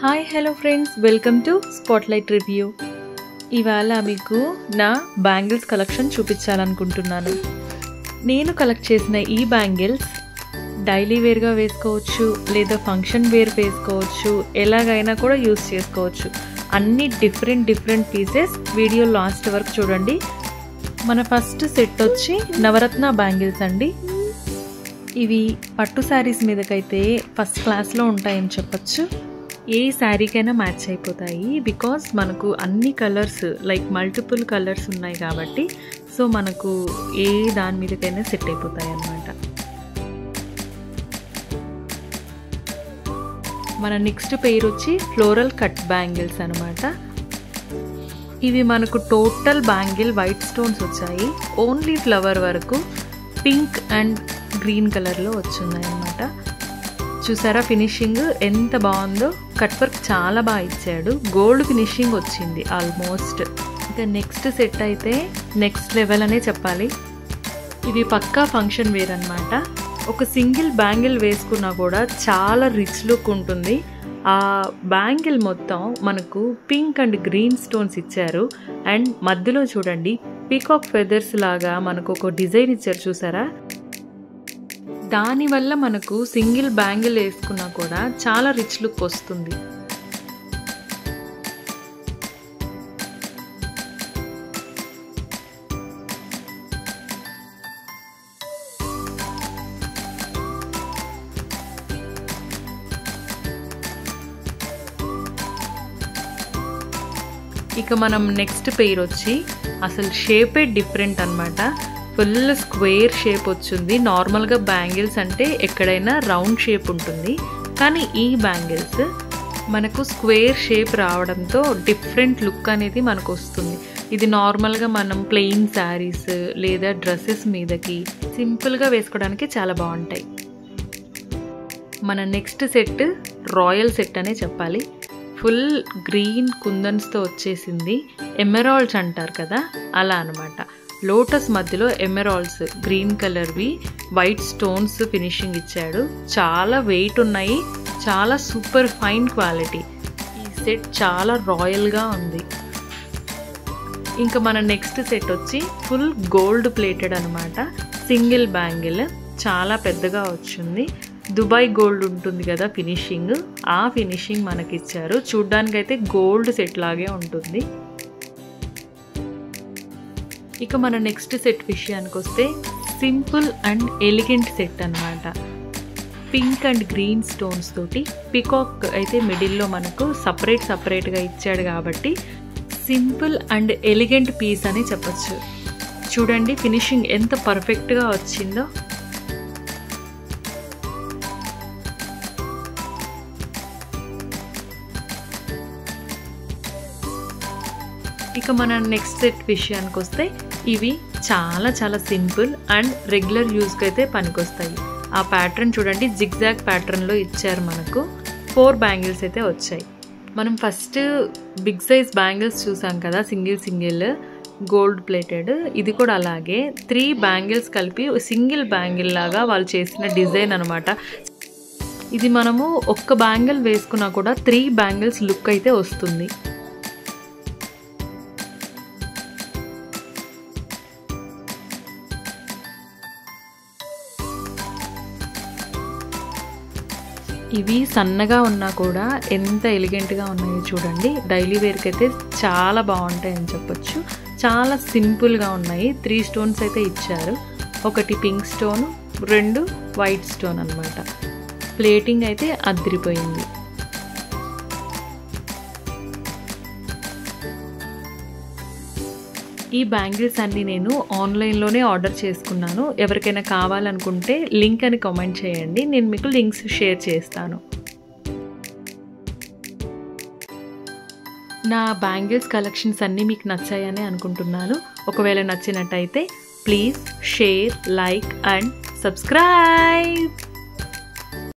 Hi hello friends, welcome to spotlight review. ఇవాళ మీకు నా బ్యాంగిల్స్ కలెక్షన్ చూపించాలనుకుంటున్నాను. నేను కలెక్ట్ చేసిన ఈ బ్యాంగిల్స్ డైలీ వేర్గా వేసుకోవచ్చు, లేదా ఫంక్షన్ వేర్ వేసుకోవచ్చు, ఎలాగైనా కూడా యూస్ చేసుకోవచ్చు. అన్ని డిఫరెంట్ పీసెస్. వీడియో లాస్ట్ వరకు చూడండి. మన ఫస్ట్ సెట్ వచ్చి నవరత్న బ్యాంగిల్స్ అండి. ఇవి పట్టు శారీస్ మీదకైతే ఫస్ట్ క్లాస్లో ఉంటాయని చెప్పచ్చు. ఏ శారీకైనా మ్యాచ్ అయిపోతాయి. బికాస్ మనకు అన్ని కలర్స్ లైక్ మల్టిపుల్ కలర్స్ ఉన్నాయి కాబట్టి సో మనకు ఏ దాని మీదకైనా సెట్ అయిపోతాయి అన్నమాట. మన నెక్స్ట్ పేరు వచ్చి ఫ్లోరల్ కట్ బ్యాంగిల్స్ అనమాట. ఇవి మనకు టోటల్ బ్యాంగిల్ వైట్ స్టోన్స్ వచ్చాయి. ఓన్లీ ఫ్లవర్ వరకు పింక్ అండ్ గ్రీన్ కలర్లో వచ్చున్నాయి అన్నమాట. చూసారా ఫినిషింగ్ ఎంత బాగుందో. కట్ వర్క్ చాలా బాగా ఇచ్చాడు. గోల్డ్ ఫినిషింగ్ వచ్చింది ఆల్మోస్ట్. ఇంకా నెక్స్ట్ సెట్ అయితే నెక్స్ట్ లెవెల్ అనే చెప్పాలి. ఇవి పక్కా ఫంక్షన్ వేర్ అనమాట. ఒక సింగిల్ బ్యాంగిల్ వేసుకున్నా కూడా చాలా రిచ్ లుక్ ఉంటుంది. ఆ బ్యాంగిల్ మొత్తం మనకు పింక్ అండ్ గ్రీన్ స్టోన్స్ ఇచ్చారు. అండ్ మధ్యలో చూడండి పీకాక్ ఫెదర్స్ లాగా మనకు ఒక డిజైన్ ఇచ్చారు చూసారా. దానివల్ల మనకు సింగిల్ బ్యాంగిల్ వేసుకున్నా కూడా చాలా రిచ్ లుక్ వస్తుంది. ఇక మనం నెక్స్ట్ పెయిర్ వచ్చి అసలు షేపే డిఫరెంట్ అనమాట. ఫుల్ స్క్వేర్ షేప్ వచ్చింది. నార్మల్గా బ్యాంగిల్స్ అంటే ఎక్కడైనా రౌండ్ షేప్ ఉంటుంది, కానీ ఈ బ్యాంగిల్స్ మనకు స్క్వేర్ షేప్ రావడంతో డిఫరెంట్ లుక్ అనేది మనకు వస్తుంది. ఇది నార్మల్గా మనం ప్లెయిన్ శారీస్ లేదా డ్రెస్సెస్ మీదకి సింపుల్గా వేసుకోవడానికి చాలా బాగుంటాయి. మన నెక్స్ట్ సెట్ రాయల్ సెట్ అనే చెప్పాలి. ఫుల్ గ్రీన్ కుందన్స్తో వచ్చేసింది. ఎమెరాల్డ్స్ అంటారు కదా, అలా అనమాట. లోటస్ మధ్యలో ఎమెరాల్డ్స్ గ్రీన్ కలర్వి వైట్ స్టోన్స్ ఫినిషింగ్ ఇచ్చాడు. చాలా వెయిట్ ఉన్నాయి, చాలా సూపర్ ఫైన్ క్వాలిటీ. ఈ సెట్ చాలా రాయల్గా ఉంది. ఇంకా మన నెక్స్ట్ సెట్ వచ్చి ఫుల్ గోల్డ్ ప్లేటెడ్ అనమాట. సింగిల్ బ్యాంగిల్ చాలా పెద్దగా వచ్చింది. దుబాయ్ గోల్డ్ ఉంటుంది కదా ఫినిషింగ్, ఆ ఫినిషింగ్ మనకి ఇచ్చారు. చూడ్డానికైతే గోల్డ్ సెట్ లాగే ఉంటుంది. ఇక మన నెక్స్ట్ సెట్ విషయానికి వస్తే సింపుల్ అండ్ ఎలిగెంట్ సెట్ అనమాట. పింక్ అండ్ గ్రీన్ స్టోన్స్ తోటి పికాక్ అయితే మిడిల్లో మనకు సపరేట్గా ఇచ్చాడు కాబట్టి సింపుల్ అండ్ ఎలిగెంట్ పీస్ అని చెప్పచ్చు. చూడండి ఫినిషింగ్ ఎంత పర్ఫెక్ట్గా వచ్చిందో. ఇక మన నెక్స్ట్ సెట్ విషయానికి వస్తే ఇవి చాలా సింపుల్ అండ్ రెగ్యులర్ యూస్కి అయితే పనికొస్తాయి. ఆ ప్యాటర్న్ చూడండి, జిగ్జాగ్ ప్యాటర్న్లో ఇచ్చారు. మనకు 4 బ్యాంగిల్స్ అయితే వచ్చాయి. మనం ఫస్ట్ బిగ్ సైజ్ బ్యాంగిల్స్ చూసాం కదా, సింగిల్ గోల్డ్ ప్లేటెడ్. ఇది కూడా అలాగే 3 బ్యాంగిల్స్ కలిపి సింగిల్ బ్యాంగిల్ లాగా వాళ్ళు చేసిన డిజైన్ అనమాట. ఇది మనము ఒక్క బ్యాంగిల్ వేసుకున్నా కూడా 3 బ్యాంగిల్స్ లుక్ అయితే వస్తుంది. ఇవి సన్నగా ఉన్నా కూడా ఎంత ఎలిగెంట్గా ఉన్నాయో చూడండి. డైలీ వేర్కి అయితే చాలా బాగుంటాయి అని చెప్పొచ్చు. చాలా సింపుల్గా ఉన్నాయి. 3 స్టోన్స్ అయితే ఇచ్చారు. ఒకటి పింక్ స్టోన్, 2 వైట్ స్టోన్ అనమాట. ప్లేటింగ్ అయితే అదిరిపోయింది. ఈ బ్యాంగిల్స్ అన్నీ నేను ఆన్లైన్లోనే ఆర్డర్ చేసుకున్నాను. ఎవరికైనా కావాలనుకుంటే లింక్ అని కామెంట్ చేయండి, నేను మీకు లింక్స్ షేర్ చేస్తాను. నా బ్యాంగిల్స్ కలెక్షన్స్ అన్నీ మీకు నచ్చాయని అనుకుంటున్నాను. ఒకవేళ నచ్చినట్టయితే please share, like and subscribe.